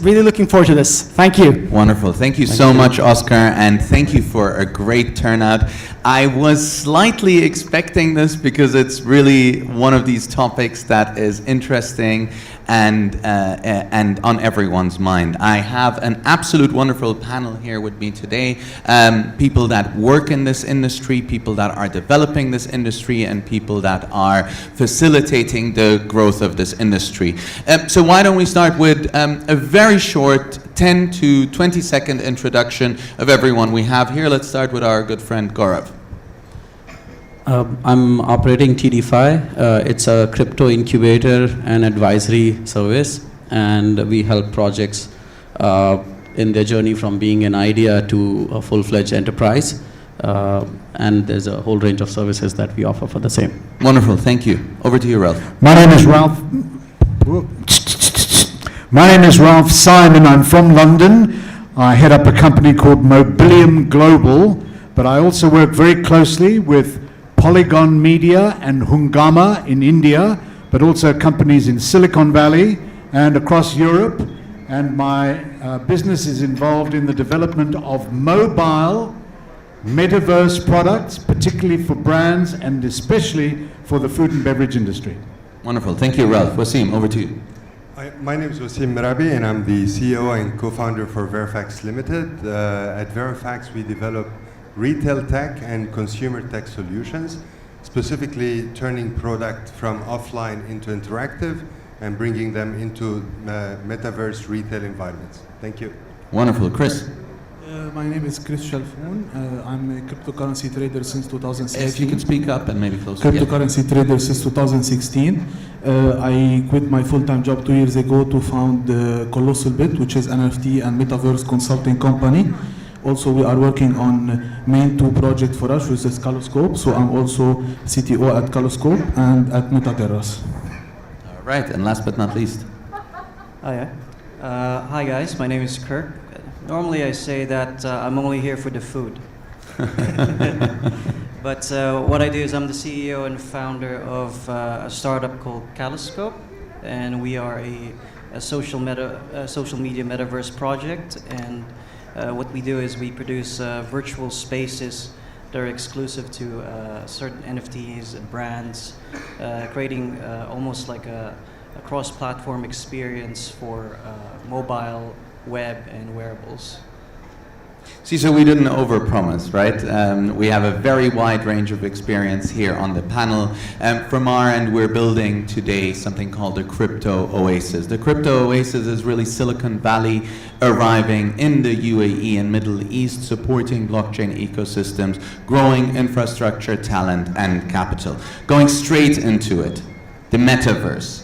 Really looking forward to this. Thank you. Wonderful. Thank you so much, Oscar, and thank you for a great turnout. I was slightly expecting this because it's really one of these topics that is interesting and on everyone's mind. I have an absolute wonderful panel here with me today. People that work in this industry, people that are developing this industry, and people that are facilitating the growth of this industry. So why don't we start with a very short 10 to 20 second introduction of everyone we have here. Let's start with our good friend Gaurav. I'm operating tDeFi. It's a crypto incubator and advisory service, and we help projects in their journey from being an idea to a full-fledged enterprise. And there's a whole range of services that we offer for the same. Wonderful, thank you. Over to you, Ralph. My name is Ralph. My name is Ralph Simon. I'm from London. I head up a company called Mobilium Global, but I also work very closely with Polygon Media and Hungama in India, but also companies in Silicon Valley and across Europe. And my business is involved in the development of mobile Metaverse products, particularly for brands and especially for the food and beverage industry. Wonderful. Thank you, Ralph. Wassim, over to you. My name is Wassim Merheby, and I'm the CEO and co-founder for Verofax Limited. At Verofax, we develop retail tech and consumer tech solutions, specifically turning product from offline into interactive and bringing them into metaverse retail environments. Thank you. Wonderful. Chris? My name is Chris Chalfoun. I'm a cryptocurrency trader since 2016. If you can speak up and maybe closer. Cryptocurrency trader since 2016. I quit my full-time job 2 years ago to found ColossalBit, which is NFT and Metaverse consulting company. Also, we are working on main two projects for us, which is Kaloscope. So I'm also CTO at Kaloscope and at Meta Terrace. All right, and last but not least. Hi guys, my name is Kirck. Normally I say that I'm only here for the food. But what I do is I'm the CEO and founder of a startup called Kaloscope, and we are a social media metaverse project. And what we do is we produce virtual spaces that are exclusive to certain NFTs and brands, creating almost like a cross-platform experience for mobile, web, and wearables. See, so we didn't overpromise, right? We have a very wide range of experience here on the panel. From our end, we're building today something called the Crypto Oasis. The Crypto Oasis is really Silicon Valley arriving in the UAE and Middle East, supporting blockchain ecosystems, growing infrastructure, talent, and capital. Going straight into it, the Metaverse.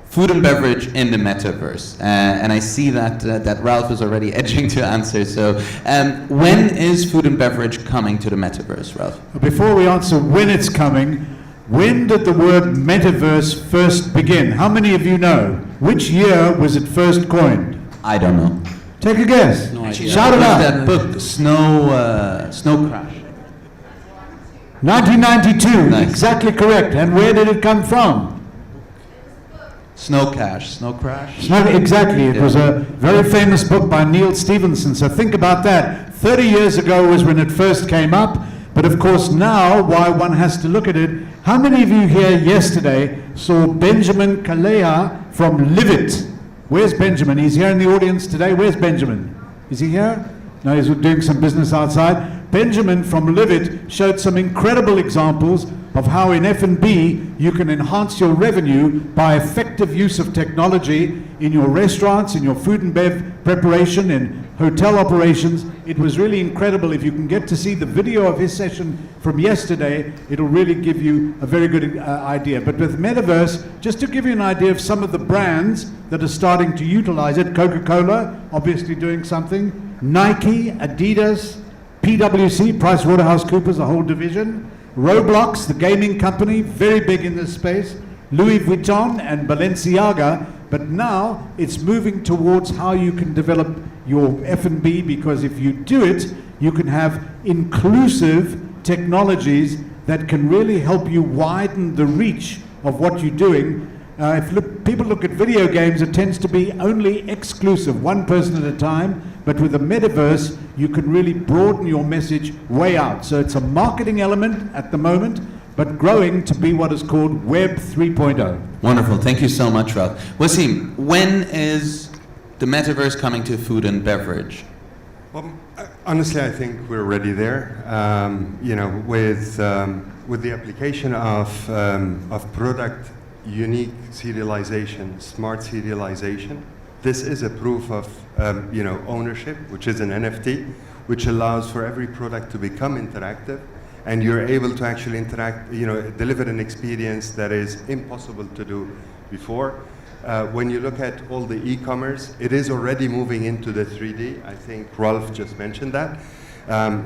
Food and beverage in the Metaverse. And I see that that Ralph is already edging to answer. So when is food and beverage coming to the Metaverse, Ralph? Before we answer when it's coming, when did the word Metaverse first begin? How many of you know? Which year was it first coined? I don't know. Take a guess. No idea. Shout it out. That book, Snow Crash. 1992, Nice. exactly correct. And where did it come from? Snow Crash. Exactly. It was a very famous book by Neil Stephenson. So think about that. 30 years ago was when it first came up. But of course now, why one has to look at it, how many of you here yesterday saw Benjamin Kaleha from Livet? Where's Benjamin? He's here in the audience today. Where's Benjamin? Is he here? No, he's doing some business outside. Benjamin from Livet showed some incredible examples of how in F&B you can enhance your revenue by effective use of technology in your restaurants, in your food and bev preparation, in hotel operations. It was really incredible. If you can get to see the video of his session from yesterday, it'll really give you a very good idea. But with Metaverse, just to give you an idea of some of the brands that are starting to utilize it, Coca-Cola, obviously doing something, Nike, Adidas, PwC, PricewaterhouseCoopers, a whole division, Roblox, the gaming company, very big in this space, Louis Vuitton and Balenciaga, but now it's moving towards how you can develop your F&B, because if you do it, you can have inclusive technologies that can really help you widen the reach of what you're doing. If people look at video games, it tends to be only exclusive, one person at a time. But with the metaverse, you can really broaden your message way out. So it's a marketing element at the moment, but growing to be what is called Web 3.0. Wonderful. Thank you so much, Ralph. Wassim, when is the metaverse coming to food and beverage? Well, honestly, I think we're already there. With the application of product unique serialization, smart serialization, this is a proof of ownership, which is an NFT, which allows for every product to become interactive, and you're able to actually interact, deliver an experience that is impossible to do before. When you look at all the e-commerce, it is already moving into the 3D. I think Ralph just mentioned that.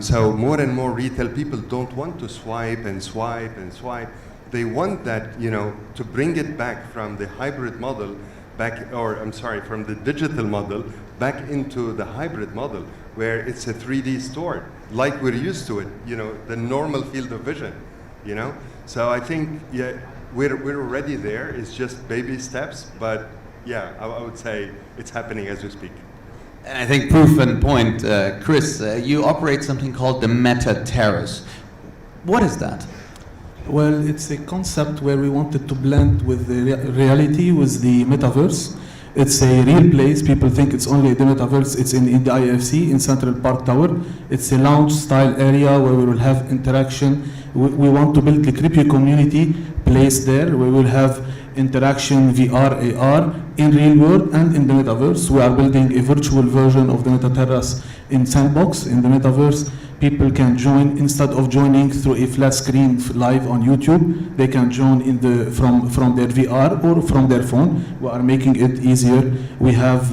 So more and more retail people don't want to swipe and swipe and swipe. They want that, to bring it back from the hybrid model from the digital model back into the hybrid model, where it's a 3D store, like we're used to it, the normal field of vision, So I think, we're already there. It's just baby steps, but I would say it's happening as we speak. And I think proof and point, Chris, you operate something called the Meta Terrace. What is that? Well, it's a concept where we wanted to blend with the reality with the metaverse. It's a real place. People think it's only the metaverse. It's in the IFC in Central Park Tower. It's a lounge-style area where we will have interaction. We want to build the crypto community place there, where we will have interaction, VR, AR, in real world and in the metaverse. We are building a virtual version of the Meta Terrace in Sandbox in the metaverse. People can join, instead of joining through a flat screen live on YouTube, they can join from their VR or from their phone. We are making it easier. We have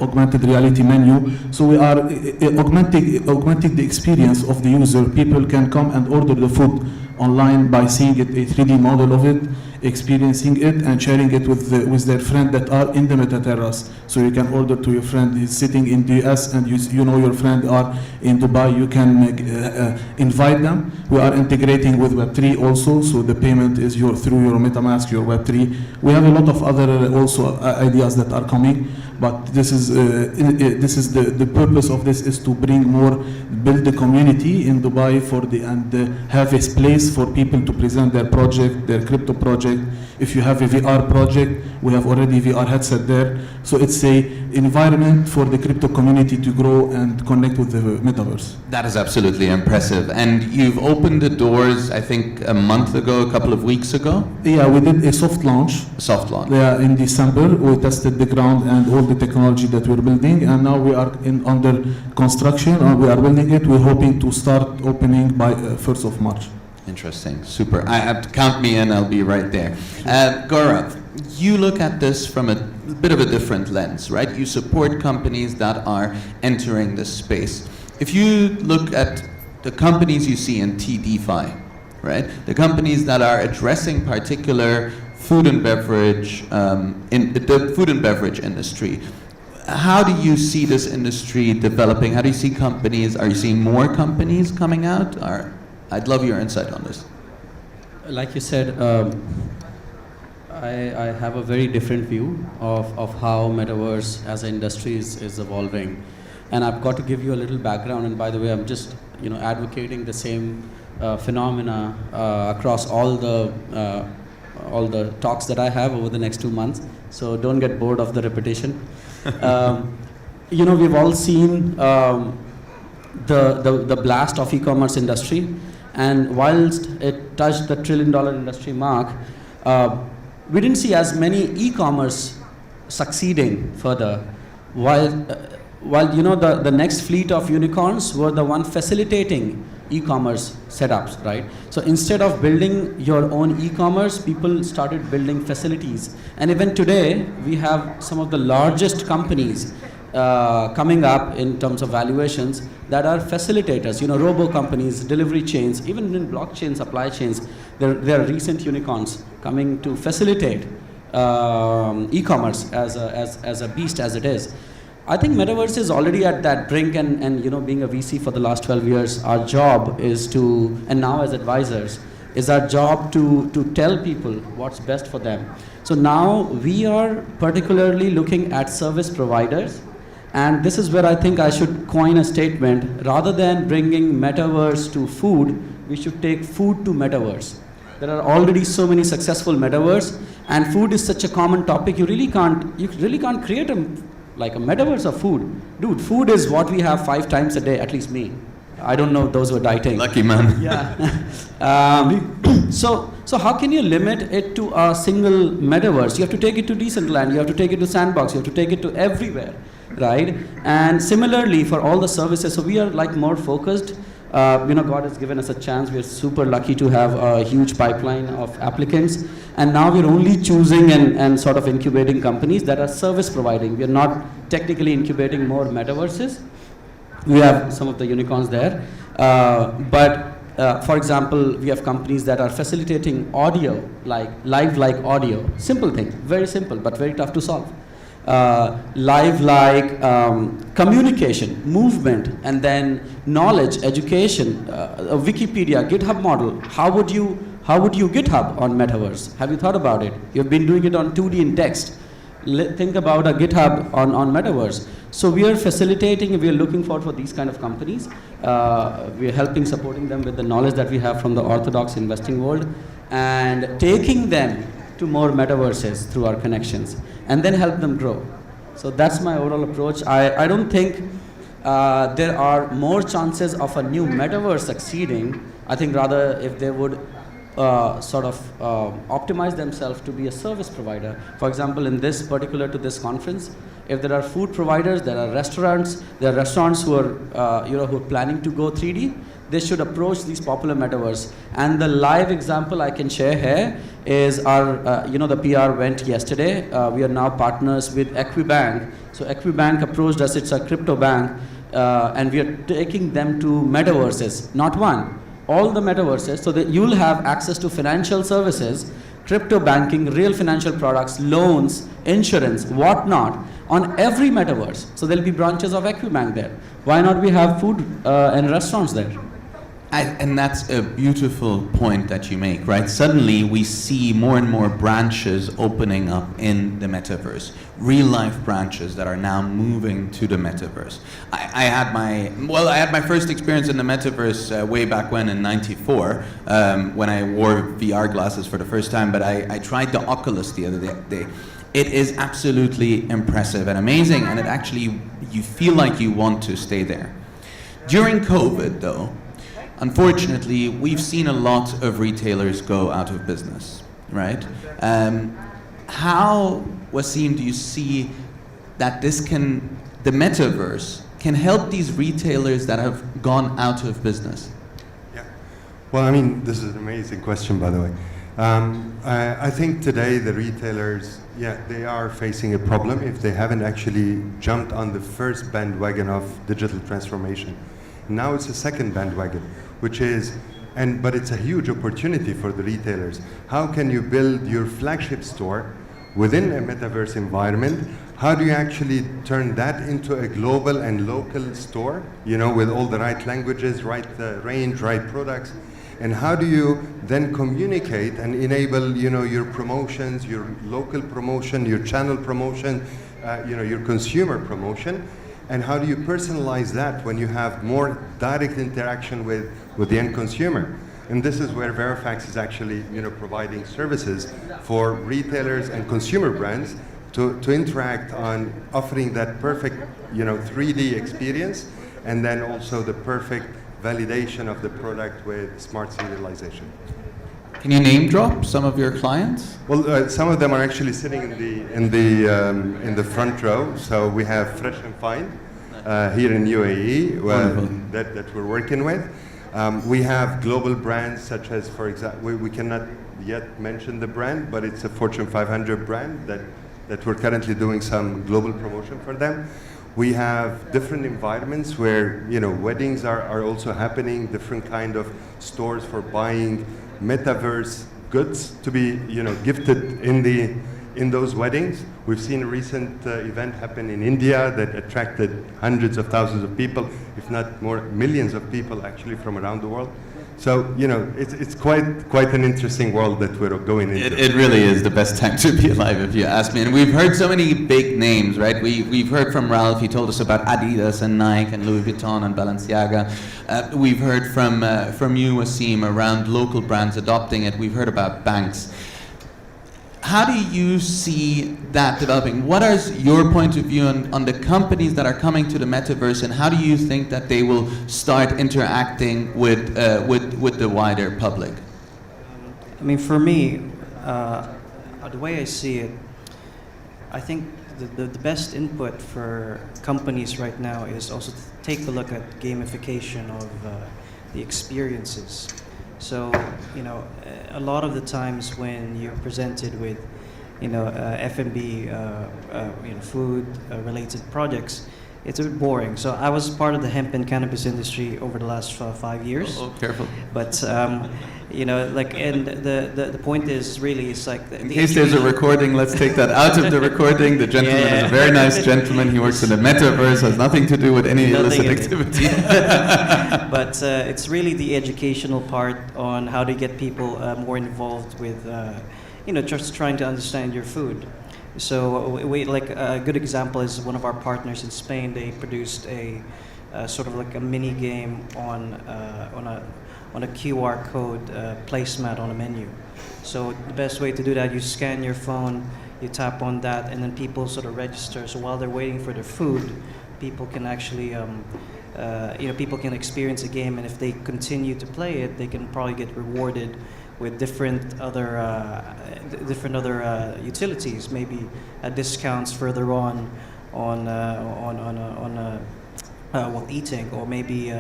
augmented reality menu. So we are augmenting the experience of the user. People can come and order the food online by seeing it, a 3D model of it, experiencing it, and sharing it with their friend that are in the Meta Terrace. So you can order to your friend. He's sitting in the US, and you know your friend are in Dubai. You can invite them. We are integrating with Web3 also, so the payment is through your MetaMask, your Web3. We have a lot of other also ideas that are coming, but this is the purpose of this is to bring more, build the community in Dubai and have a place for people to present their project, their crypto project. If you have a VR project, we have already VR headset there. So it's a environment for the crypto community to grow and connect with the metaverse. That is absolutely impressive. And you've opened the doors, I think, a month ago, a couple of weeks ago? Yeah, we did a soft launch. Soft launch. Yeah, in December. We tested the ground and all the technology that we're building. And now we are under construction, and we are building it. We're hoping to start opening by 1st of March. Interesting, super. Count me in, I'll be right there. Gaurav, you look at this from a bit of a different lens, right? You support companies that are entering this space. If you look at the companies you see in tDeFi, right? The companies that are addressing particular food and beverage, in the food and beverage industry, how do you see this industry developing? How do you see companies? Are you seeing more companies coming out? I'd love your insight on this. Like you said, I have a very different view of how Metaverse as an industry is evolving. And I've got to give you a little background, and by the way, I'm just advocating the same phenomena across all the talks that I have over the next 2 months. So don't get bored of the repetition. We've all seen the blast of e-commerce industry. And whilst it touched the $1 trillion industry mark, we didn't see as many e-commerce succeeding further. While the next fleet of unicorns were the one facilitating e-commerce setups, right? So instead of building your own e-commerce, people started building facilities. And even today, we have some of the largest companies coming up in terms of valuations that are facilitators, robo companies, delivery chains, even in blockchain supply chains, there are recent unicorns coming to facilitate e-commerce as a beast as it is. I think Metaverse is already at that brink, and being a VC for the last 12 years, our job is to, and now as advisors, It's our job to tell people what's best for them. So now we are particularly looking at service providers, and this is where I think I should coin a statement. Rather than bringing metaverse to food, we should take food to metaverse. There are already so many successful metaverse, and food is such a common topic. You really can't create a metaverse of food. Dude, food is what we have 5 times a day, at least me. I don't know those who are dieting. Lucky man. Yeah. So how can you limit it to a single metaverse? You have to take it to Decentraland, you have to take it to Sandbox, you have to take it to everywhere, right? And similarly for all the services, so we are like more focused. God has given us a chance. We're super lucky to have a huge pipeline of applicants. And now we're only choosing and sort of incubating companies that are service providing. We're not technically incubating more metaverses. We have some of the unicorns there. For example, we have companies that are facilitating audio, like live audio. Simple thing, very simple, but very tough to solve. Communication, movement, and then knowledge, education, Wikipedia, GitHub model. How would you GitHub on Metaverse? Have you thought about it? You've been doing it on 2D in text. Think about a GitHub on Metaverse. So we are facilitating, we are looking forward for these kind of companies. We are helping, supporting them with the knowledge that we have from the orthodox investing world, and taking them to more metaverses through our connections, and then help them grow. So that's my overall approach. I don't think there are more chances of a new metaverse succeeding. I think rather if they would optimize themselves to be a service provider. For example, in this particular to this conference, if there are food providers, there are restaurants who are who are planning to go 3D, they should approach these popular metaverse. And the live example I can share here is our the PR went yesterday. We are now partners with Equibank. So Equibank approached us. It's a crypto bank, and we are taking them to metaverses, not one, all the metaverses, so that you'll have access to financial services, crypto banking, real financial products, loans, insurance, whatnot, on every metaverse. So there'll be branches of Equibank there. Why not we have food and restaurants there? And that's a beautiful point that you make, right? Suddenly we see more and more branches opening up in the metaverse, real life branches that are now moving to the metaverse. I had my first experience in the metaverse way back when in '94, when I wore VR glasses for the first time, but I tried the Oculus the other day. It is absolutely impressive and amazing, and it actually, you feel like you want to stay there. During COVID though, unfortunately, we've seen a lot of retailers go out of business, right? How, Wassim, do you see that the metaverse can help these retailers that have gone out of business? Yeah, well, I mean, this is an amazing question, by the way. I think today the retailers, they are facing a problem if they haven't actually jumped on the first bandwagon of digital transformation. Now it's a second bandwagon, but it's a huge opportunity for the retailers. How can you build your flagship store within a metaverse environment? How do you actually turn that into a global and local store, with all the right languages, right range, right products? And how do you then communicate and enable, your promotions, your local promotion, your channel promotion, your consumer promotion? And how do you personalize that when you have more direct interaction with the end consumer? And this is where Verofax is actually, providing services for retailers and consumer brands to interact on offering that perfect, 3D experience, and then also the perfect validation of the product with smart serialization. Can you name drop some of your clients? Well, some of them are actually sitting in the front row. So we have Fresh and Fine here in UAE that we're working with. We have global brands such as, for example, we cannot yet mention the brand, but it's a Fortune 500 brand that we're currently doing some global promotion for them. We have different environments where weddings are also happening, different kind of stores for buying metaverse goods to be gifted in those weddings. We've seen a recent event happen in India that attracted hundreds of thousands of people, if not more, millions of people actually from around the world. So, you know, it's quite an interesting world that we're going into. It really is the best time to be alive, if you ask me. And we've heard so many big names, right? We've heard from Ralph. He told us about Adidas and Nike and Louis Vuitton and Balenciaga. We've heard from you, Wassim, around local brands adopting it. We've heard about banks. How do you see that developing? What is your point of view on the companies that are coming to the metaverse, and how do you think that they will start interacting with the wider public? I mean, for me, the way I see it, I think the best input for companies right now is also to take a look at gamification of the experiences. So, you know, a lot of the times when you're presented with, you know, F&B, you know, food-related projects, it's a bit boring. So I was part of the hemp and cannabis industry over the last 5 years. Oh, careful. But, you know, like, and the point is really, it's like... In case there's a recording, let's take that out of the recording. The gentleman is a very nice gentleman. He works in the metaverse, has nothing to do with any illicit activity. But it's really the educational part on how to get people more involved with, you know, just trying to understand your food. So we, like a good example is one of our partners in Spain. They produced a sort of like a mini game on a QR code placemat on a menu. So the best way to do that, you scan your phone, you tap on that, and then people sort of register. So while they're waiting for their food, people can actually, you know, people can experience a game, and if they continue to play it, they can probably get rewarded with different other utilities, maybe discounts further on while eating, or maybe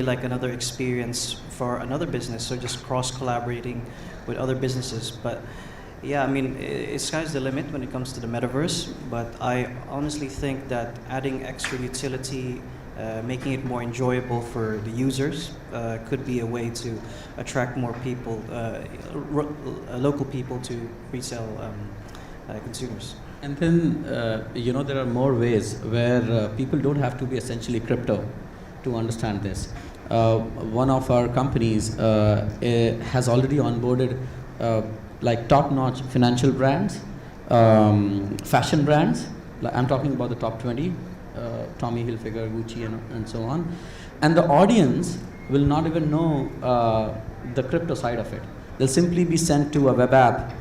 like another experience for another business. So just cross collaborating with other businesses. But yeah, I mean, sky's the limit when it comes to the metaverse. But I honestly think that adding extra utility, making it more enjoyable for the users, could be a way to attract more people, local people to retail consumers. And then, you know, there are more ways where people don't have to be essentially crypto to understand this. One of our companies has already onboarded like top-notch financial brands, fashion brands. I'm talking about the top 20. Tommy Hilfiger, Gucci, and so on. And the audience will not even know the crypto side of it. They'll simply be sent to a web app,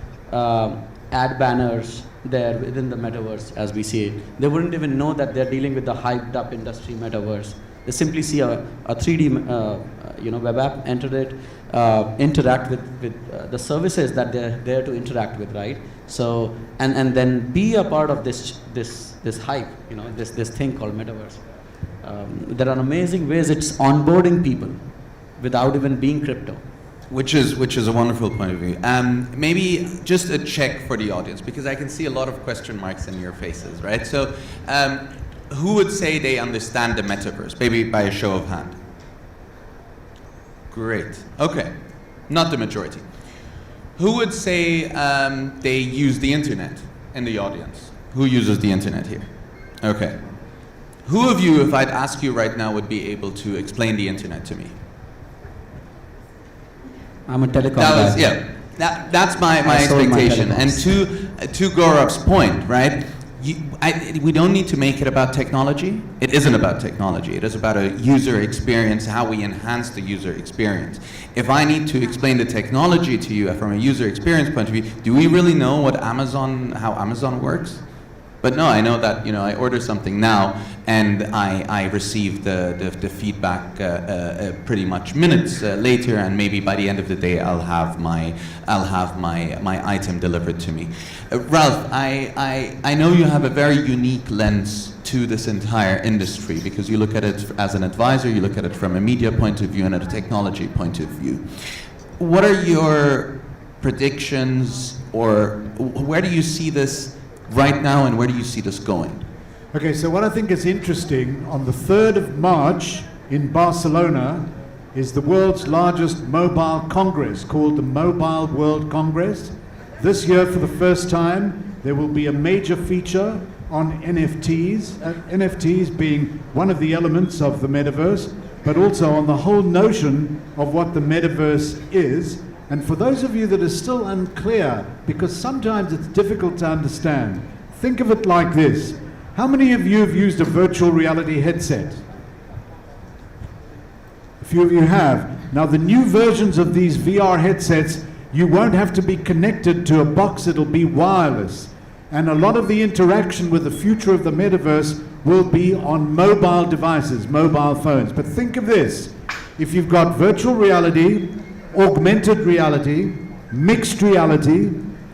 ad banners there within the metaverse as we see it. They wouldn't even know that they're dealing with the hyped up industry metaverse. They simply see a 3D you know, web app, enter it, interact with the services that they're there to interact with, right? So, and then be a part of this hype, you know, this thing called metaverse. There are amazing ways it's onboarding people without even being crypto. Which is a wonderful point of view. Maybe just a check for the audience, because I can see a lot of question marks in your faces, right? So, who would say they understand the metaverse? Maybe by a show of hand. Great. Okay. Not the majority. Who would say they use the internet in the audience? Who uses the internet here? Okay. Who of you, if I'd ask you right now, would be able to explain the internet to me? I'm a telecom guy. Yeah. That's my expectation. And to Gaurav's point, right? We don't need to make it about technology. It isn't about technology. It is about a user experience, how we enhance the user experience. If I need to explain the technology to you from a user experience point of view, do we really know how Amazon works? But no, I know that, you know, I order something now and I receive the feedback pretty much minutes later, and maybe by the end of the day I'll have my item delivered to me. Ralph, I know you have a very unique lens to this entire industry, because you look at it as an advisor, you look at it from a media point of view and a technology point of view. What are your predictions, or where do you see this right now, and where do you see this going? Okay, so what I think is interesting, on the 3rd of March in Barcelona is the world's largest mobile congress called the Mobile World Congress. This year, for the first time, there will be a major feature on NFTs, NFTs being one of the elements of the metaverse. but also on the whole notion of what the metaverse is. And for those of you that are still unclear, because sometimes it's difficult to understand, think of it like this. How many of you have used a virtual reality headset? A few of you have. Now the new versions of these VR headsets, you won't have to be connected to a box, it'll be wireless. And a lot of the interaction with the future of the metaverse will be on mobile devices, mobile phones. But think of this, if you've got virtual reality, augmented reality, mixed reality,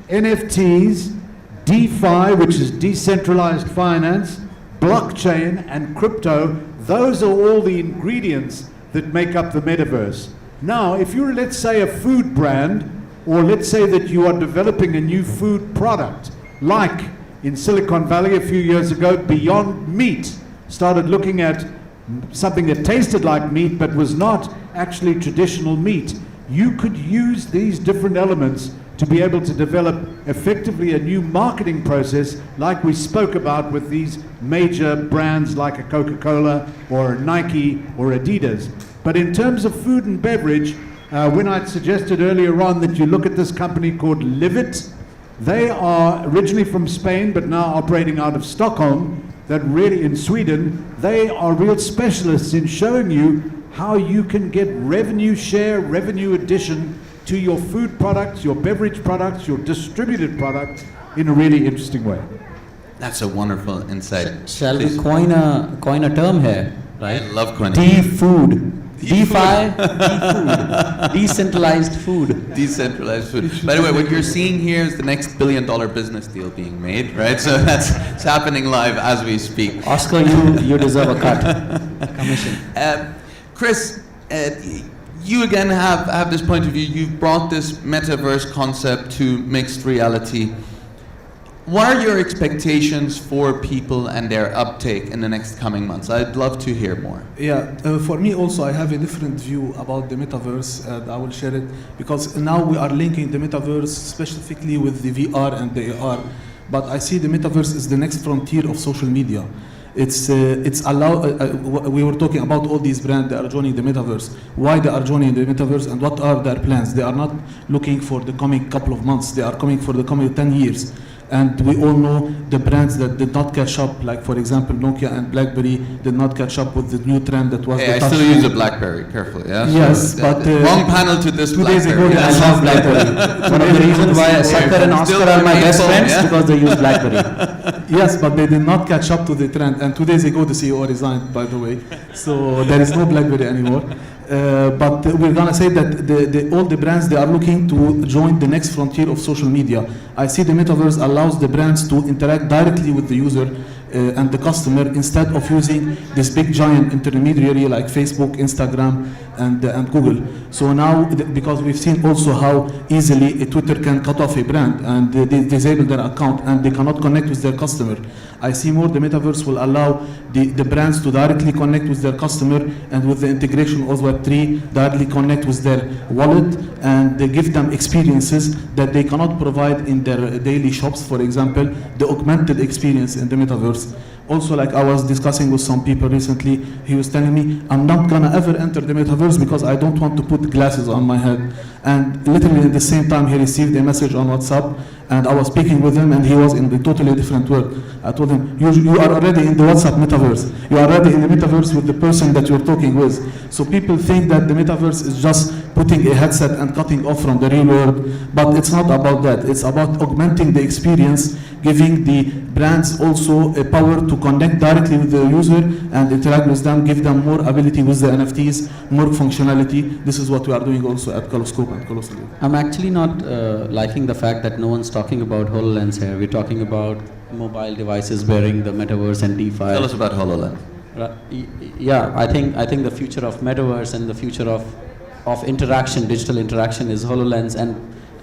NFTs, DeFi, which is decentralized finance, blockchain, and crypto, those are all the ingredients that make up the metaverse. Now, if you're, let's say, a food brand, or let's say that you are developing a new food product, like in Silicon Valley a few years ago, Beyond Meat started looking at something that tasted like meat but was not actually traditional meat. You could use these different elements to be able to develop effectively a new marketing process like we spoke about with these major brands like a Coca-Cola or a Nike or Adidas. But in terms of food and beverage, when I suggested earlier on that you look at this company called Livit, they are originally from Spain but now operating out of Stockholm, that really in Sweden, they are real specialists in showing you how you can get revenue share, revenue addition to your food products, your beverage products, your distributed products in a really interesting way. That's a wonderful insight. Shall Please. we coin a term here, right? I love coining. D-food. DeFi, D-food. Decentralized food. Decentralized food. By the way, what you're seeing here is the next billion-dollar business deal being made, right? So it's happening live as we speak. Oscar, you deserve a cut. Commission. Chris, you again have this point of view. You've brought this metaverse concept to mixed reality. What are your expectations for people and their uptake in the next coming months? I'd love to hear more. Yeah, for me also, I have a different view about the metaverse, and I will share it because now we are linking the metaverse specifically with the VR and the AR. But I see the metaverse is the next frontier of social media. It's we were talking about all these brands that are joining the metaverse, why they are joining the metaverse and what are their plans. They are not looking for the coming couple of months, they are coming for the coming 10 years. And we all know the brands that did not catch up, like for example Nokia and BlackBerry did not catch up with the new trend that was Hey, the I touch still phone. use a BlackBerry, carefully, yeah? Yes, but wrong panel to this 2 days ago, BlackBerry. I love BlackBerry. One of the reasons why Saqr and Oscar are my best friends because they use BlackBerry. Yes, but they did not catch up to the trend. And 2 days ago, the CEO resigned, by the way. So there is no BlackBerry anymore. But we're going to say that all the brands, they are looking to join the next frontier of social media. I see the metaverse allows the brands to interact directly with the user and the customer instead of using this big giant intermediary like Facebook, Instagram, and Google. So now, because we've seen also how easily Twitter can cut off a brand and they disable their account and they cannot connect with their customer. I see more the metaverse will allow the brands to directly connect with their customer and with the integration of Web3, directly connect with their wallet and they give them experiences that they cannot provide in their daily shops. For example, the augmented experience in the metaverse. Also, like I was discussing with some people recently, he was telling me, I'm not gonna ever enter the metaverse because I don't want to put glasses on my head. And literally at the same time, he received a message on WhatsApp, and I was speaking with him, and he was in a totally different world. I told him, you are already in the WhatsApp metaverse. You are already in the metaverse with the person that you're talking with. So people think that the metaverse is just putting a headset and cutting off from the real world, but it's not about that. It's about augmenting the experience, giving the brands also a power to connect directly with the user and interact with them, give them more ability with the NFTs, more functionality. This is what we are doing also at Kaloscope and ColossalBit. I'm actually not liking the fact that no one's talking about HoloLens here. We're talking about mobile devices bearing the metaverse and DeFi. Tell us about HoloLens. Yeah, I think the future of metaverse and the future of interaction, digital interaction, is HoloLens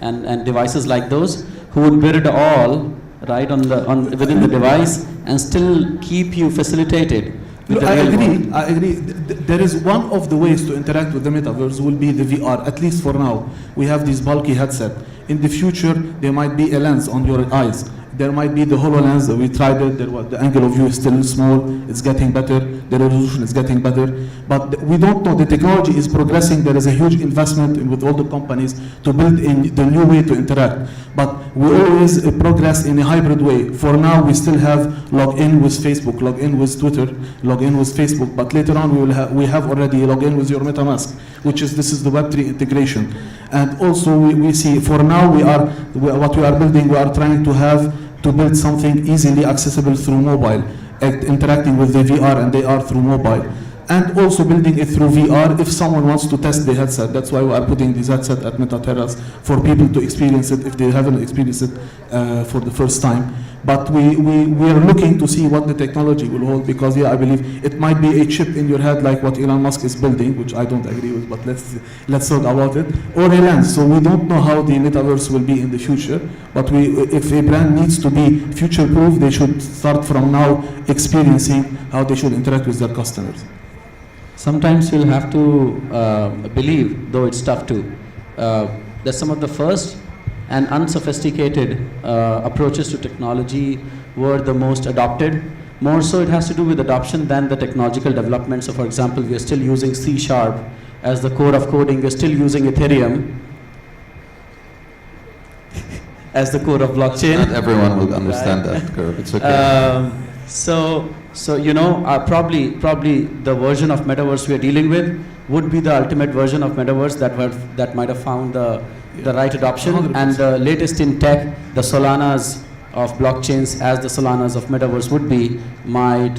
and devices like those who would bear it all right within the device and still keep you facilitated. Look, I agree. There is one of the ways to interact with the metaverse will be the VR, at least for now. We have this bulky headset. In the future, there might be a lens on your eyes. There might be the HoloLens that we tried it. The angle of view is still small. It's getting better. The resolution is getting better. But we don't know. The technology is progressing. There is a huge investment with all the companies to build the new way to interact. But we always progress in a hybrid way. For now, we still have log in with Facebook, log in with Twitter, log in with Facebook. But later on, we have already log in with your MetaMask, this is the Web3 integration. And also we see for now what we are building, we are trying to build something easily accessible through mobile, interacting with the VR and AR through mobile. And also building it through VR if someone wants to test the headset. That's why we are putting this headset at Meta Terrace for people to experience it if they haven't experienced it for the first time. But we are looking to see what the technology will hold, because I believe it might be a chip in your head like what Elon Musk is building, which I don't agree with, but let's talk about it, or a lens. So we don't know how the metaverse will be in the future, but if a brand needs to be future-proof, they should start from now experiencing how they should interact with their customers. Sometimes you'll have to believe, though it's tough to, that some of the first and unsophisticated approaches to technology were the most adopted. More so it has to do with adoption than the technological development. So for example, we are still using C# as the core of coding. We're still using Ethereum as the core of blockchain. Not everyone will understand that, Gaurav. It's okay. So you know, probably the version of Metaverse we are dealing with would be the ultimate version of Metaverse that might have found the right adoption. 100%. And the latest in tech, the Solanas of blockchains as the Solanas of Metaverse would be, might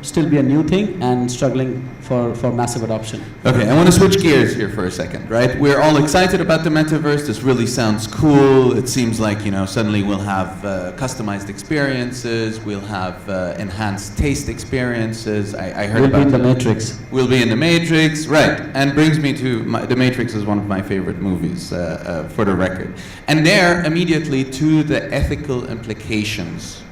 still be a new thing and struggling for massive adoption. Okay, I want to switch gears here for a second, right? We're all excited about the metaverse. This really sounds cool. It seems like, suddenly we'll have customized experiences. We'll have enhanced taste experiences. I heard We'll about be in the Matrix. We'll be in the Matrix, right? And brings me to the Matrix is one of my favorite movies, for the record. And there, immediately to the ethical implications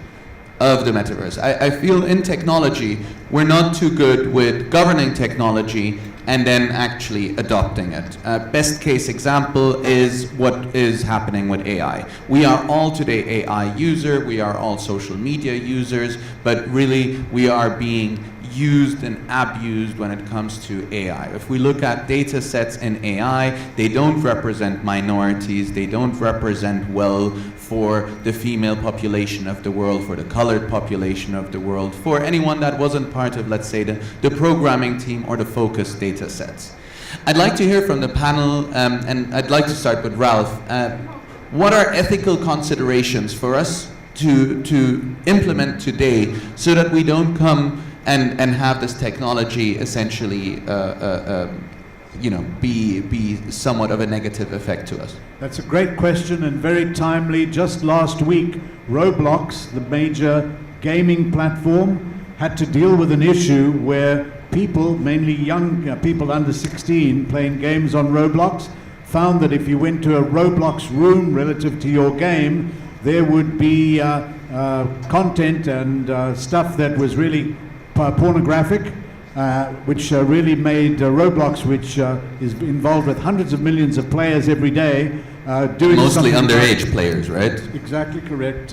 of the metaverse. I feel in technology, we're not too good with governing technology and then actually adopting it. Best case example is what is happening with AI. We are all today AI user, we are all social media users, but really we are being used and abused when it comes to AI. If we look at data sets in AI, they don't represent minorities, they don't represent well for the female population of the world, for the colored population of the world, for anyone that wasn't part of, let's say, the programming team or the focus data sets. I'd like to hear from the panel, and I'd like to start with Ralph. What are ethical considerations for us to implement today so that we don't come and have this technology essentially be somewhat of a negative effect to us? That's a great question and very timely. Just last week, Roblox, the major gaming platform, had to deal with an issue where people, mainly young people under 16 playing games on Roblox, found that if you went to a Roblox room relative to your game, there would be content and stuff that was really pornographic, which really made Roblox, which is involved with hundreds of millions of players every day, doing mostly something underage players, right? Exactly correct.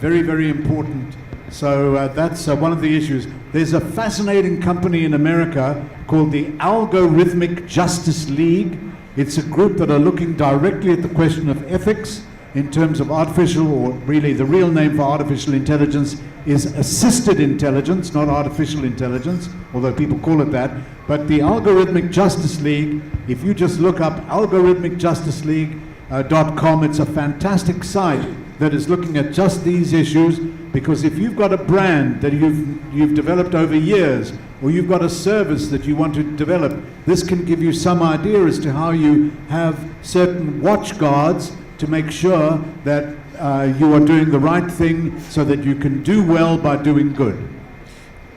Very, very important. So that's one of the issues. There's a fascinating company in America called the Algorithmic Justice League. It's a group that are looking directly at the question of ethics in terms of artificial, or really the real name for artificial intelligence is assisted intelligence, not artificial intelligence, although people call it that. But the Algorithmic Justice League, if you just look up algorithmicjusticeleague.com, it's a fantastic site that is looking at just these issues, because if you've got a brand that you've developed over years, or you've got a service that you want to develop, this can give you some idea as to how you have certain watchguards to make sure that you are doing the right thing so that you can do well by doing good.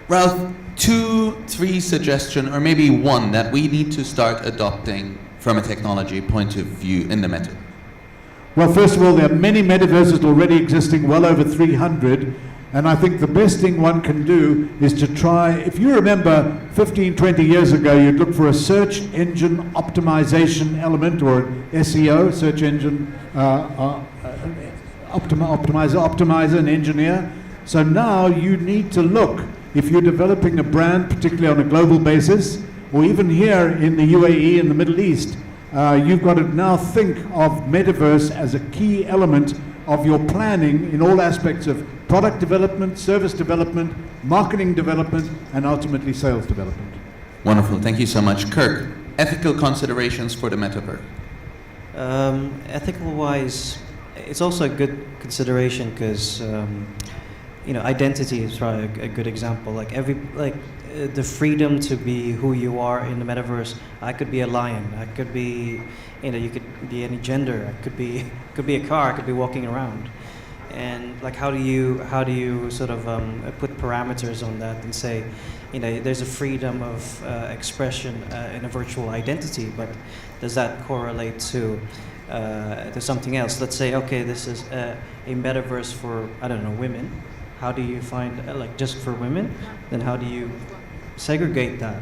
Ralph, 2, 3 suggestions, or maybe one that we need to start adopting from a technology point of view in the meta. Well, first of all, there are many metaverses already existing, well over 300. And I think the best thing one can do is to try, if you remember 15, 20 years ago, you'd look for a search engine optimization element, or SEO, search engine optimizer, and engineer. So now you need to look, if you're developing a brand, particularly on a global basis, or even here in the UAE and the Middle East, you've got to now think of Metaverse as a key element of your planning in all aspects of product development, service development, marketing development, and ultimately sales development. Wonderful, thank you so much. Kirk, ethical considerations for the Metaverse. Ethical-wise, it's also a good consideration because identity is probably a good example. The freedom to be who you are in the metaverse. I could be a lion. I could be, you could be any gender. I could be a car. I could be walking around. And how do you sort of put parameters on that and say, there's a freedom of expression in a virtual identity, but does that correlate to something else? Let's say, okay, this is a metaverse for, I don't know, women. How do you find, just for women? Then how do you segregate that?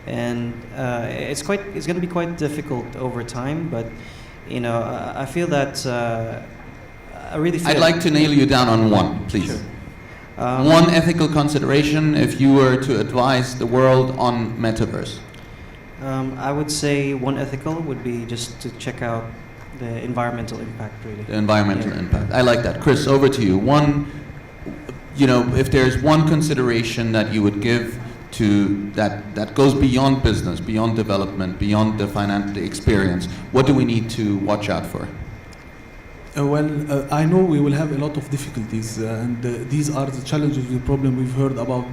And it's going to be quite difficult over time, but I feel that I really feel I'd like to nail you down on one, please. Sure. One ethical consideration if you were to advise the world on Metaverse. I would say one ethical would be just to check out the environmental impact, really. The environmental impact. I like that. Chris, over to you. If there's one consideration that you would give to that goes beyond business, beyond development, beyond the experience, what do we need to watch out for? I know we will have a lot of difficulties, and these are the challenges, the problem we've heard about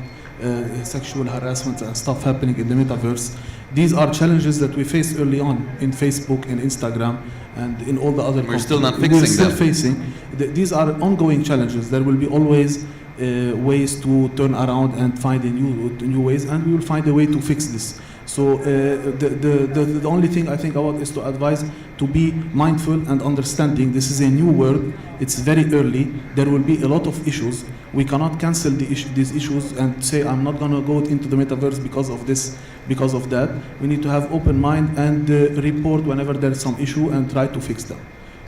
sexual harassment and stuff happening in the metaverse. These are challenges that we faced early on in Facebook and Instagram and in all the other. We're still not fixing them. We're still facing. These are ongoing challenges. There will be always ways to turn around and find new ways, and we will find a way to fix this. So the only thing I think about is to advise to be mindful and understanding. This is a new world. It's very early. There will be a lot of issues. We cannot cancel these issues and say I'm not going to go into the metaverse because of this, because of that. We need to have open mind and report whenever there is some issue and try to fix them.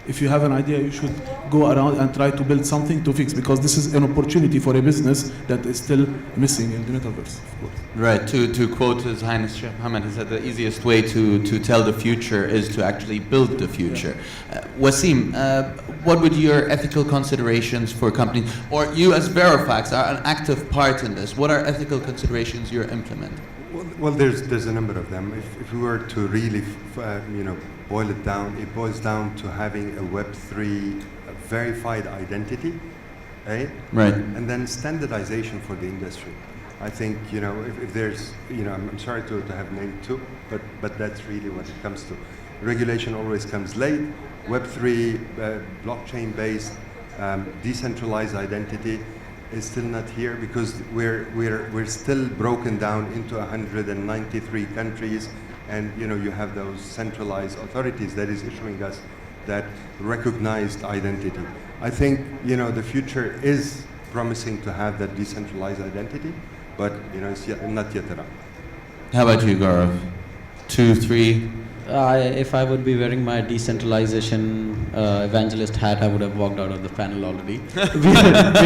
If you have an idea, you should go around and try to build something to fix, because this is an opportunity for a business that is still missing in the metaverse, of course. Right, to quote His Highness Sheikh Mohammed, he said the easiest way to tell the future is to actually build the future. Wassim, what would your ethical considerations for companies, or you as Verofax are an active part in this, what are ethical considerations you're implementing? Well, there's a number of them. If we were to really, boil it down, it boils down to having a Web3 verified identity, right? Right. And then standardization for the industry. I think, if there's, I'm sorry to have named two, but that's really what it comes to. Regulation always comes late. Web3, blockchain-based, decentralized identity is still not here because we're still broken down into 193 countries, and you have those centralized authorities that is issuing us that recognized identity. I think the future is promising to have that decentralized identity, but it's not yet around. How about you, Gaurav? 2, 3. If I would be wearing my decentralization evangelist hat, I would have walked out of the panel already. We're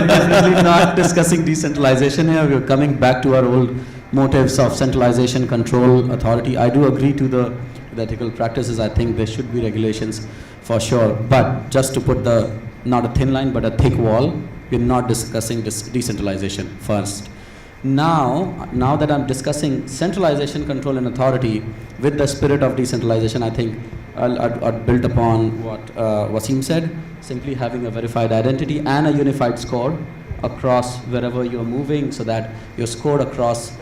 definitely not discussing decentralization here. We're coming back to our old motives of centralization, control, authority. I do agree to the ethical practices. I think there should be regulations for sure. But just to put not a thin line, but a thick wall, we're not discussing decentralization first. Now that I'm discussing centralization, control, and authority with the spirit of decentralization, I think I'd build upon what Wassim said, simply having a verified identity and a unified score across wherever you're moving, so that you're scored across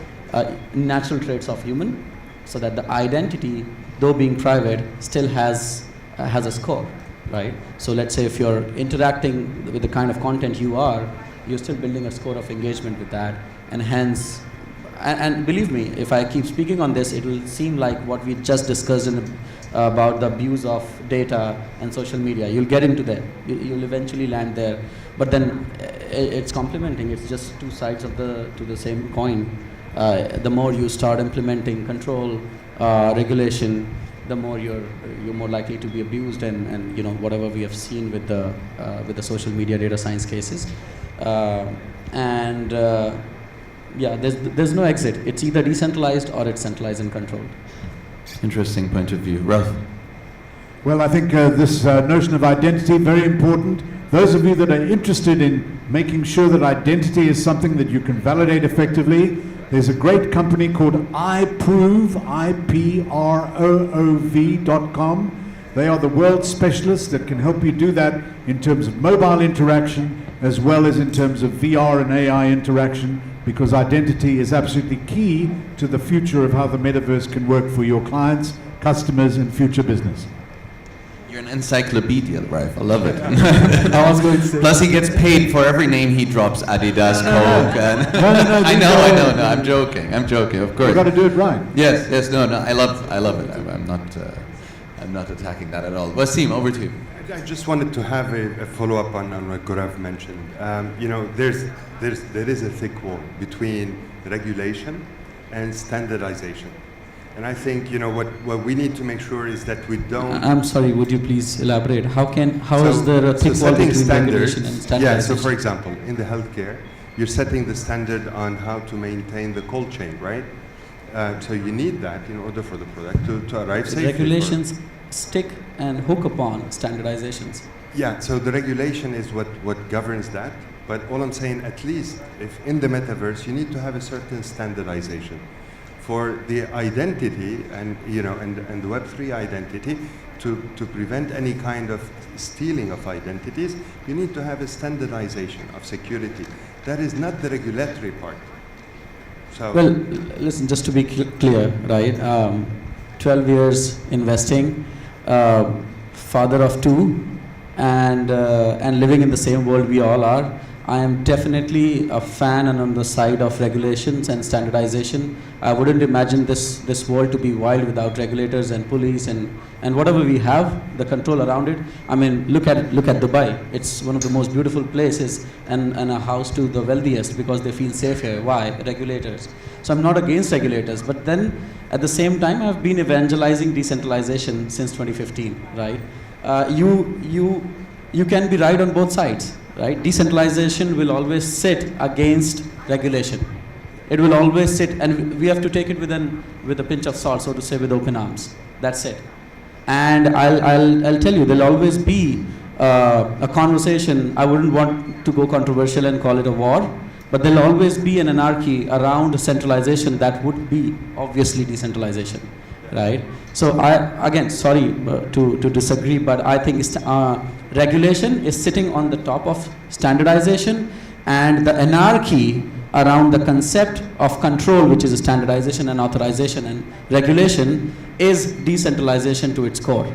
natural traits of human, so that the identity, though being private, still has a score, right? So let's say if you're interacting with the kind of content you're still building a score of engagement with that. And hence, and believe me, if I keep speaking on this, it will seem like what we just discussed about the abuse of data and social media. You'll get into that. You'll eventually land there. But then it's complementing. It's just two sides of the same coin. The more you start implementing control, regulation, the more you're more likely to be abused, and you know, whatever we have seen with the social media data science cases, yeah, there's no exit. It's either decentralized or it's centralized and controlled. Interesting point of view. Ralph? Well, I think this notion of identity, very important. Those of you that are interested in making sure that identity is something that you can validate effectively, there's a great company called iProve, iProov.com. They are the world specialists that can help you do that in terms of mobile interaction as well as in terms of VR and AI interaction, because identity is absolutely key to the future of how the metaverse can work for your clients, customers, and future business. You're an encyclopedia, right? I love it. I was going to say. Plus, he gets paid for every name he drops. Adidas, Coke. And No, I know. No, I'm joking. Of course. You've got to do it right. Yes. No. I love it. I'm not attacking that at all. Wassim, over to you. I just wanted to have a follow-up on what Gaurav mentioned. You know, there is a thick wall between regulation and standardization. And I think, you know, what we need to make sure is that we don't... I'm sorry, would you please elaborate? How is there a thick wall setting between standards, regulation and standardization? yeah, so for example, in the healthcare, you're setting the standard on how to maintain the cold chain, right? So you need that in order for the product to arrive The safely. regulations stick and hook upon standardizations. Yeah, so the regulation is what governs that. But all I'm saying, at least if in the metaverse, you need to have a certain standardization for the identity and, you know, and the Web3 identity to prevent any kind of stealing of identities. You need to have a standardization of security. That is not the regulatory part. So Well, listen, just to be clear, right? 12 years investing, father of two, and living in the same world we all are. I am definitely a fan and on the side of regulations and standardization. I wouldn't imagine this world to be wild without regulators and police and whatever we have, the control around it. I mean, look at Dubai. It's one of the most beautiful places and a house to the wealthiest because they feel safe here. Why? Regulators. So I'm not against regulators, but then at the same time, I've been evangelizing decentralization since 2015, right? You can be right on both sides. Right? Decentralization will always sit against regulation. It will always sit, and we have to take it with a pinch of salt, so to say, with open arms. That's it. And I'll tell you, there'll always be a conversation. I wouldn't want to go controversial and call it a war, but there'll always be an anarchy around centralization that would be obviously decentralization, right? So again, sorry to disagree, but I think regulation is sitting on the top of standardization, and the anarchy around the concept of control, which is standardization and authorization and regulation, is decentralization to its core.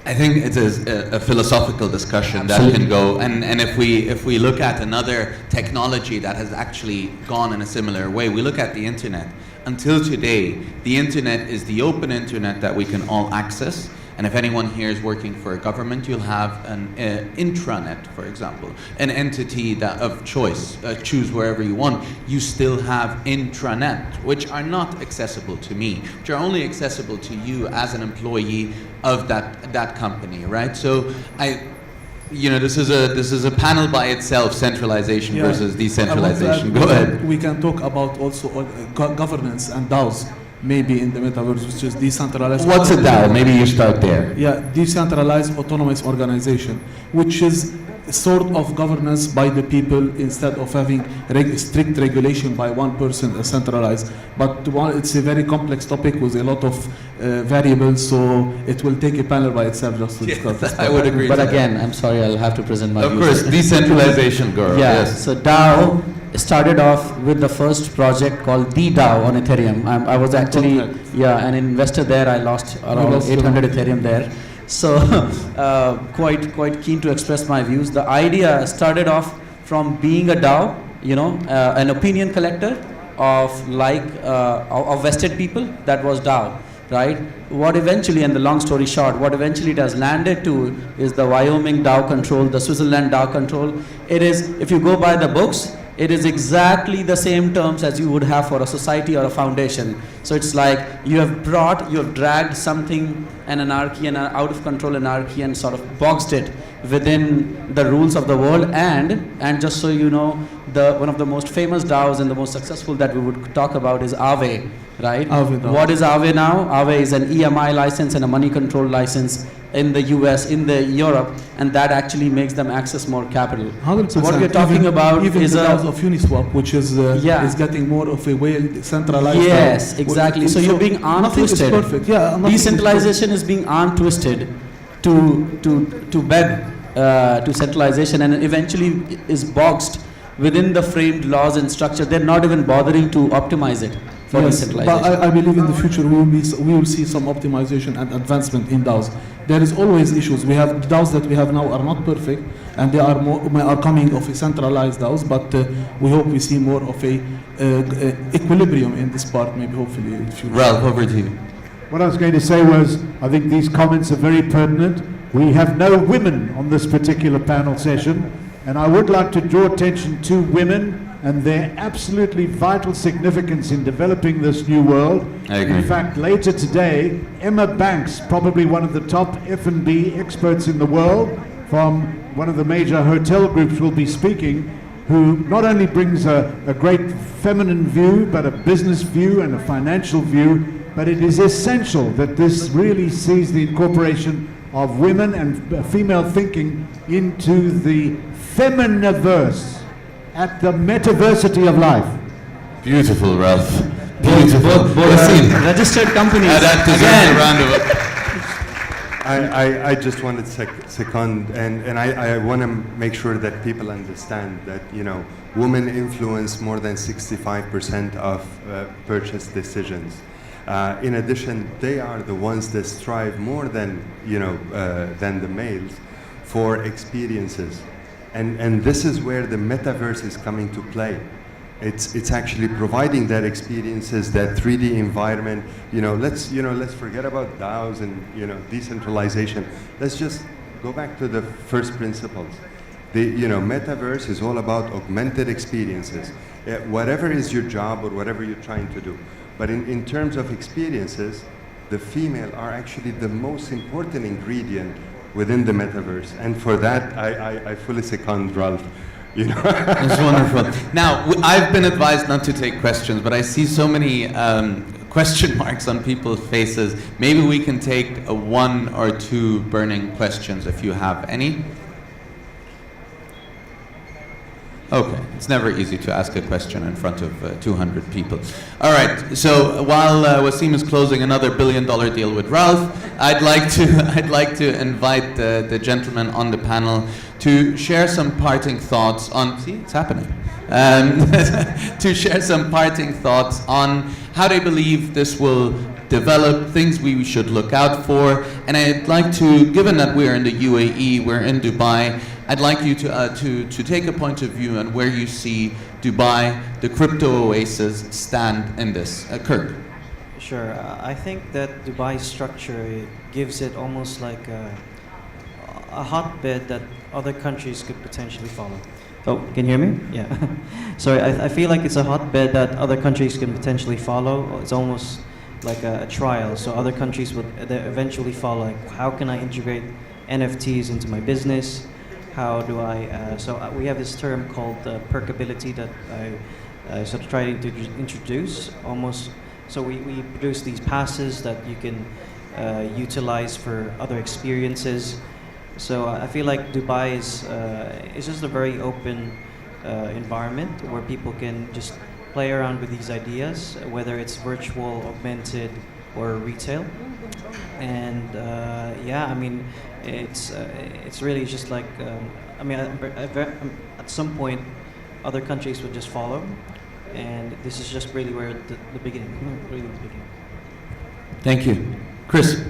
I think it is a philosophical discussion Absolutely. that can go, and if we look at another technology that has actually gone in a similar way, we look at the internet. Until today, the internet is the open internet that we can all access. And if anyone here is working for a government, you'll have an intranet, for example, an entity that of choice, choose wherever you want. You still have intranet, which are not accessible to me, which are only accessible to you as an employee of that company, right? So this is a panel by itself, centralization versus decentralization. Go ahead. We can talk about also governance and DAOs. Maybe in the metaverse, which is decentralized. What's a DAO? Maybe you start there. Yeah, decentralized autonomous organization, which is sort of governance by the people instead of having strict regulation by one person centralized. But it's a very complex topic with a lot of variables, so it will take a panel by itself just to discuss this. I would agree. But again, I'm sorry, I'll have to present my views. Of course, decentralization, Gaurav. Yeah, Yes. so DAO started off with the first project called tDeFi on Ethereum. I was actually an investor there. I lost around 800 Ethereum there. So quite keen to express my views. The idea started off from being a DAO, an opinion collector of vested people. That was DAO, right? What eventually, and the long story short, what eventually it has landed to is the Wyoming DAO control, the Switzerland DAO control. It is, if you go by the books, it is exactly the same terms as you would have for a society or a foundation. So it's like you have dragged something, an anarchy, an out of control anarchy, and sort of boxed it within the rules of the world. And just so you know, one of the most famous DAOs and the most successful that we would talk about is Aave, right? Aave DAO. What is Aave now? Aave is an EMI license and a money control license in the US, in the Europe, and that actually makes them access more capital. 100%. So what we're talking about even is the a DAOs of Uniswap, which is getting more of a centralized. yes, DAO. exactly. So you're being arm nothing twisted. Is perfect. Yeah, nothing Decentralization is being arm twisted to bed to centralization, and eventually is boxed within the framed laws and structure. They're not even bothering to optimize it for Yes, decentralization. but I believe in the future we will see some optimization and advancement in DAOs. There is always issues. We have DAOs that we have now are not perfect, and they are coming of a centralized DAOs. But we hope we see more of a equilibrium in this part. Maybe hopefully in the future. Ralph, over to you. What I was going to say was, I think these comments are very pertinent. We have no women on this particular panel session, and I would like to draw attention to women and their absolutely vital significance in developing this new world. I agree. In fact, later today, Emma Banks, probably one of the top F&B experts in the world from one of the major hotel groups, will be speaking, who not only brings a great feminine view, but a business view and a financial view. But it is essential that this really sees the incorporation of women and female thinking into the Feminiverse, at the metaversity of life. Beautiful, Ralph. Beautiful. Wassim. Registered companies. That deserves a round of applause. I just wanted to second, and I want to make sure that people understand that, women influence more than 65% of purchase decisions. In addition, they are the ones that strive more than the males for experiences. And this is where the metaverse is coming to play. It's actually providing that experiences, that 3D environment. Let's forget about DAOs and decentralization. Let's just go back to the first principles. The metaverse is all about augmented experiences. Whatever is your job or whatever you're trying to do. But in terms of experiences, the female are actually the most important ingredient within the metaverse, and for that, I fully second Ralph. That's wonderful. Now, I've been advised not to take questions, but I see so many question marks on people's faces. Maybe we can take one or two burning questions if you have any. Okay, it's never easy to ask a question in front of 200 people. All right, so while Wassim is closing another $1 billion deal with Ralph, I'd like to invite the gentlemen on the panel to share some parting thoughts on. See, it's happening. To share some parting thoughts on how they believe this will develop, things we should look out for, and I'd like to, given that we're in the UAE, we're in Dubai. I'd like you to take a point of view on where you see Dubai, the crypto oasis, stand in this. Kirck. Sure. I think that Dubai's structure gives it almost like a hotbed that other countries could potentially follow. Oh, can you hear me? Yeah. Sorry, I feel like it's a hotbed that other countries can potentially follow. It's almost like a trial, so other countries would eventually follow. Like, how can I integrate NFTs into my business? How do I, we have this term called perkability that I sort of try to introduce almost. So we produce these passes that you can utilize for other experiences. So I feel like Dubai is just a very open environment where people can just play around with these ideas, whether it's virtual, augmented, or retail. And it's really just like, at some point, other countries would just follow, and this is just really where the beginning, really the beginning. Thank you. Chris.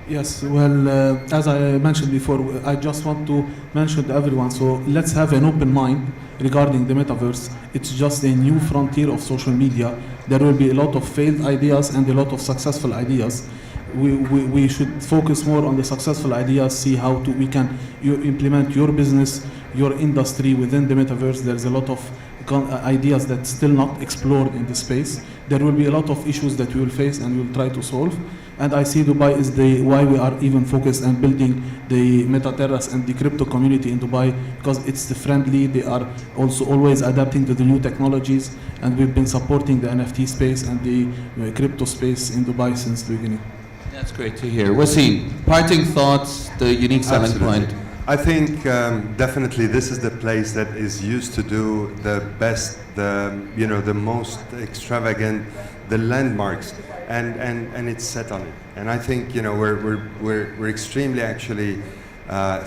Yes, well, as I mentioned before, I just want to mention to everyone, so let's have an open mind regarding the metaverse. It's just a new frontier of social media. There will be a lot of failed ideas and a lot of successful ideas. We should focus more on the successful ideas, see how we can implement your business, your industry within the metaverse. There's a lot of ideas that still not explored in the space. There will be a lot of issues that we will face and we will try to solve. And I see Dubai is why we are even focused on building the Meta Terrace and the crypto community in Dubai, because it's the friendly. They are also always adapting to the new technologies, and we've been supporting the NFT space and the crypto space in Dubai since the beginning. That's great to hear. Wassim, parting thoughts, the unique selling Absolutely. point. I think definitely this is the place that is used to do the best, the most extravagant, the landmarks, and it's set on it. And I think we're extremely actually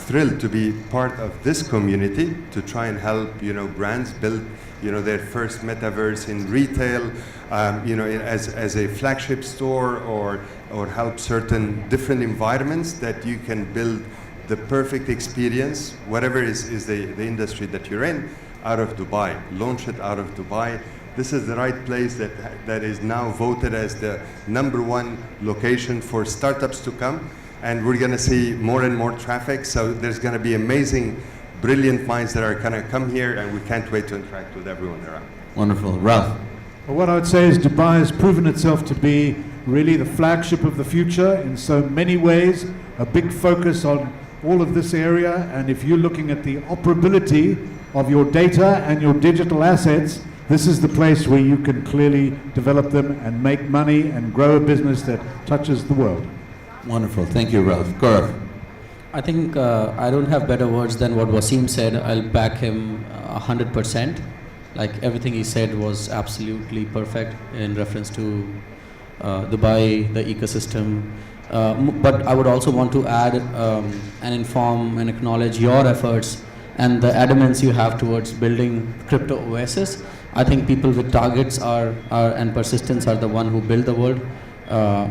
thrilled to be part of this community to try and help brands build their first metaverse in retail, as a flagship store, or help certain different environments that you can build the perfect experience, whatever is the industry that you're in, out of Dubai. Launch it out of Dubai. This is the right place that is now voted as the #1 location for startups to come. And we're going to see more and more traffic. So there's going to be amazing, brilliant minds that are going to come here, and we can't wait to interact with everyone around. Wonderful. Ralph? Well, what I would say is Dubai has proven itself to be really the flagship of the future in so many ways, a big focus on all of this area. And if you're looking at the operability of your data and your digital assets, this is the place where you can clearly develop them and make money and grow a business that touches the world. Wonderful. Thank you, Ralph. Gaurav? I think I don't have better words than what Wassim said. I'll back him 100%. Like everything he said was absolutely perfect in reference to Dubai, the ecosystem. But I would also want to add and inform and acknowledge your efforts and the adamance you have towards building crypto Oasis. I think people with targets and persistence are the one who build the world,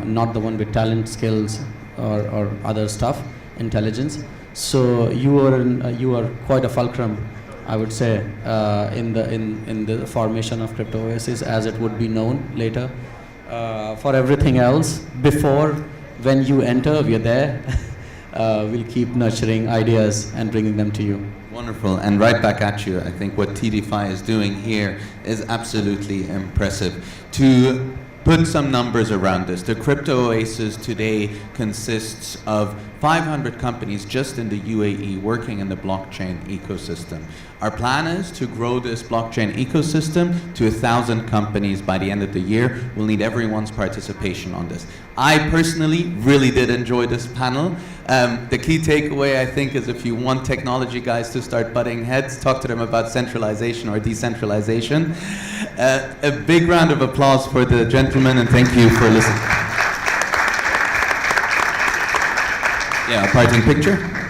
not the one with talent, skills, or other stuff, intelligence. So you are quite a fulcrum, I would say, in the formation of crypto Oasis, as it would be known later. For everything else, before, when you enter, we are there. We'll keep nurturing ideas and bringing them to you. Wonderful. And right back at you. I think what tDeFi is doing here is absolutely impressive. To put some numbers around this, the crypto Oasis today consists of 500 companies just in the UAE working in the blockchain ecosystem. Our plan is to grow this blockchain ecosystem to 1,000 companies by the end of the year. We'll need everyone's participation on this. I personally really did enjoy this panel. The key takeaway, I think, is if you want technology guys to start butting heads, talk to them about centralization or decentralization. A big round of applause for the gentlemen, and thank you for listening. Yeah, a parting picture.